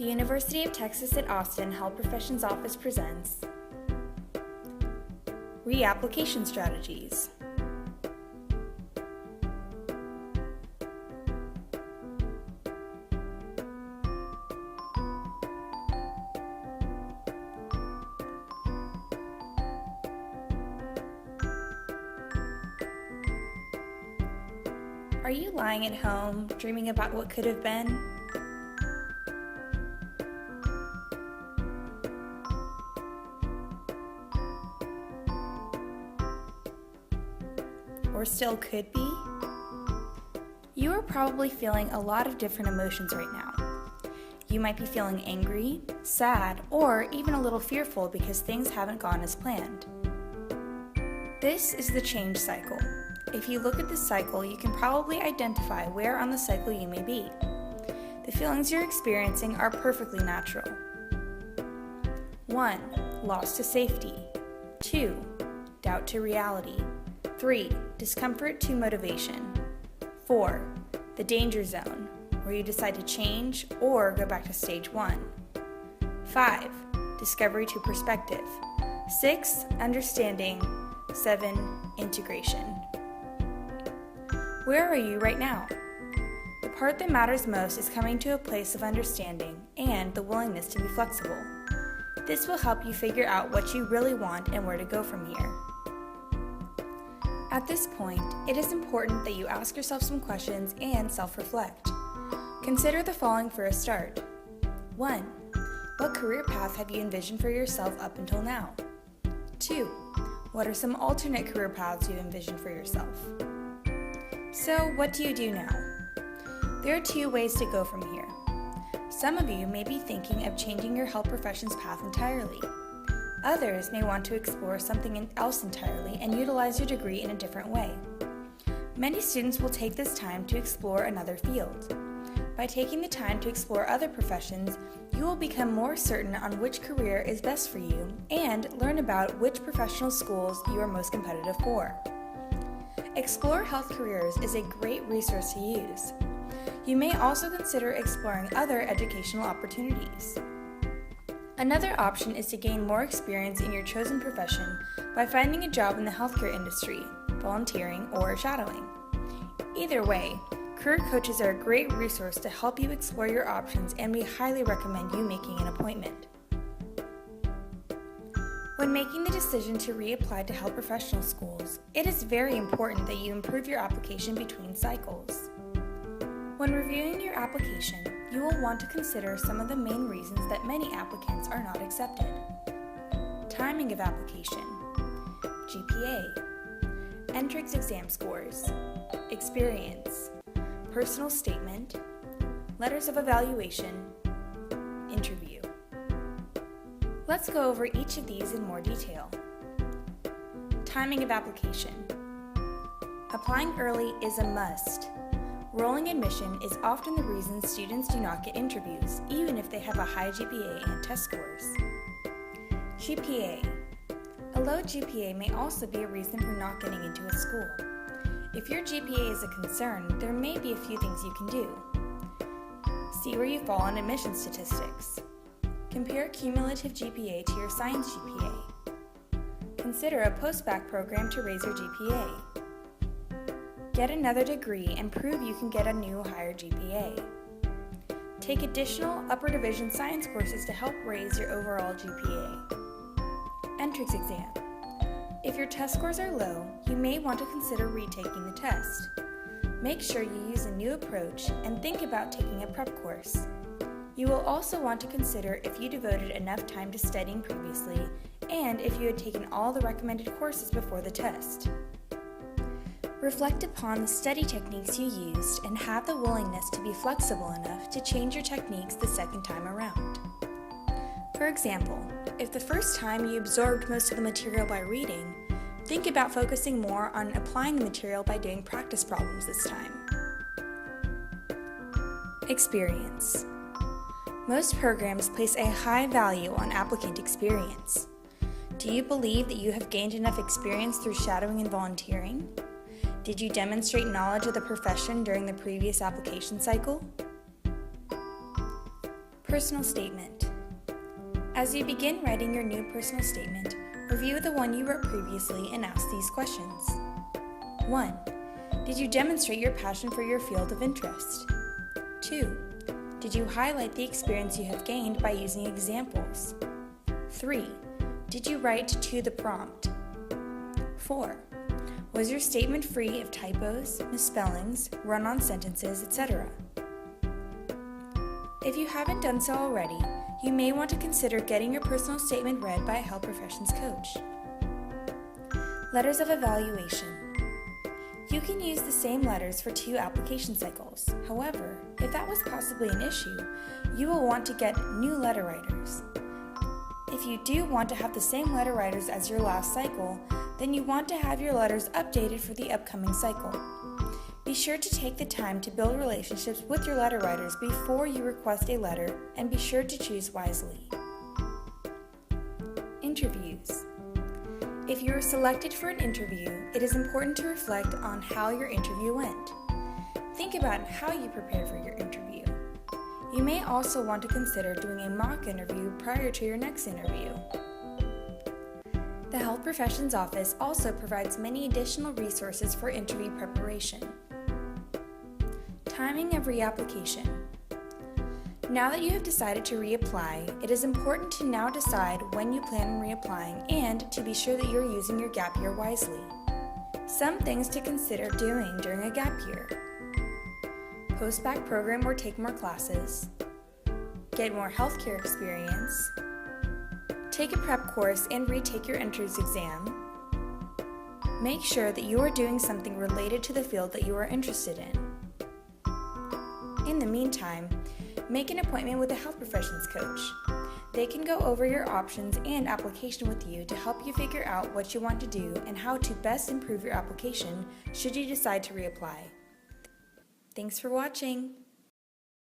The University of Texas at Austin Health Professions Office presents Reapplication Strategies. Are you lying at home, dreaming about what could have been? Or still could be? You are probably feeling a lot of different emotions right now. You might be feeling angry, sad, or even a little fearful because things haven't gone as planned. This is the change cycle. If you look at this cycle, you can probably identify where on the cycle you may be. The feelings you're experiencing are perfectly natural. 1. Loss to safety. 2. Doubt to reality. 3. Discomfort to motivation. 4. The danger zone, where you decide to change or go back to stage 1. 5. Discovery to perspective. 6. Understanding. 7. Integration. Where are you right now? The part that matters most is coming to a place of understanding and the willingness to be flexible. This will help you figure out what you really want and where to go from here. At this point, it is important that you ask yourself some questions and self-reflect. Consider the following for a start. 1. What career path have you envisioned for yourself up until now? 2. What are some alternate career paths you envision for yourself? So, what do you do now? There are 2 ways to go from here. Some of you may be thinking of changing your health professions path entirely. Others may want to explore something else entirely and utilize your degree in a different way. Many students will take this time to explore another field. By taking the time to explore other professions, you will become more certain on which career is best for you and learn about which professional schools you are most competitive for. Explore Health Careers is a great resource to use. You may also consider exploring other educational opportunities. Another option is to gain more experience in your chosen profession by finding a job in the healthcare industry, volunteering, or shadowing. Either way, career coaches are a great resource to help you explore your options, and we highly recommend you making an appointment. When making the decision to reapply to health professional schools, it is very important that you improve your application between cycles. When reviewing your application, you will want to consider some of the main reasons that many applicants are not accepted. Timing of application, GPA, entrance exam scores, experience, personal statement, letters of evaluation, interview. Let's go over each of these in more detail. Timing of application. Applying early is a must. Rolling admission is often the reason students do not get interviews, even if they have a high GPA and test scores. GPA. A low GPA may also be a reason for not getting into a school. If your GPA is a concern, there may be a few things you can do. See where you fall on admission statistics. Compare cumulative GPA to your science GPA. Consider a post-bac program to raise your GPA. Get another degree and prove you can get a new higher GPA. Take additional upper division science courses to help raise your overall GPA. Entrance exam. If your test scores are low, you may want to consider retaking the test. Make sure you use a new approach and think about taking a prep course. You will also want to consider if you devoted enough time to studying previously and if you had taken all the recommended courses before the test. Reflect upon the study techniques you used and have the willingness to be flexible enough to change your techniques the second time around. For example, if the first time you absorbed most of the material by reading, think about focusing more on applying the material by doing practice problems this time. Experience. Most programs place a high value on applicant experience. Do you believe that you have gained enough experience through shadowing and volunteering? Did you demonstrate knowledge of the profession during the previous application cycle? Personal statement. As you begin writing your new personal statement, review the one you wrote previously and ask these questions. 1. Did you demonstrate your passion for your field of interest? 2. Did you highlight the experience you have gained by using examples? 3. Did you write to the prompt? 4. Was your statement free of typos, misspellings, run-on sentences, etc.? If you haven't done so already, you may want to consider getting your personal statement read by a health professions coach. Letters of evaluation. You can use the same letters for 2 application cycles. However, if that was possibly an issue, you will want to get new letter writers. If you do want to have the same letter writers as your last cycle, then you want to have your letters updated for the upcoming cycle. Be sure to take the time to build relationships with your letter writers before you request a letter, and be sure to choose wisely. Interviews. If you are selected for an interview, it is important to reflect on how your interview went. Think about how you prepared for your interview. You may also want to consider doing a mock interview prior to your next interview. The Health Professions Office also provides many additional resources for interview preparation. Timing of reapplication. Now that you have decided to reapply, it is important to now decide when you plan on reapplying and to be sure that you're using your gap year wisely. Some things to consider doing during a gap year: post-bac program or take more classes, get more healthcare experience, take a prep course and retake your entrance exam, make sure that you are doing something related to the field that you are interested in. In the meantime, make an appointment with a health professions coach. They can go over your options and application with you to help you figure out what you want to do and how to best improve your application should you decide to reapply. Thanks for watching.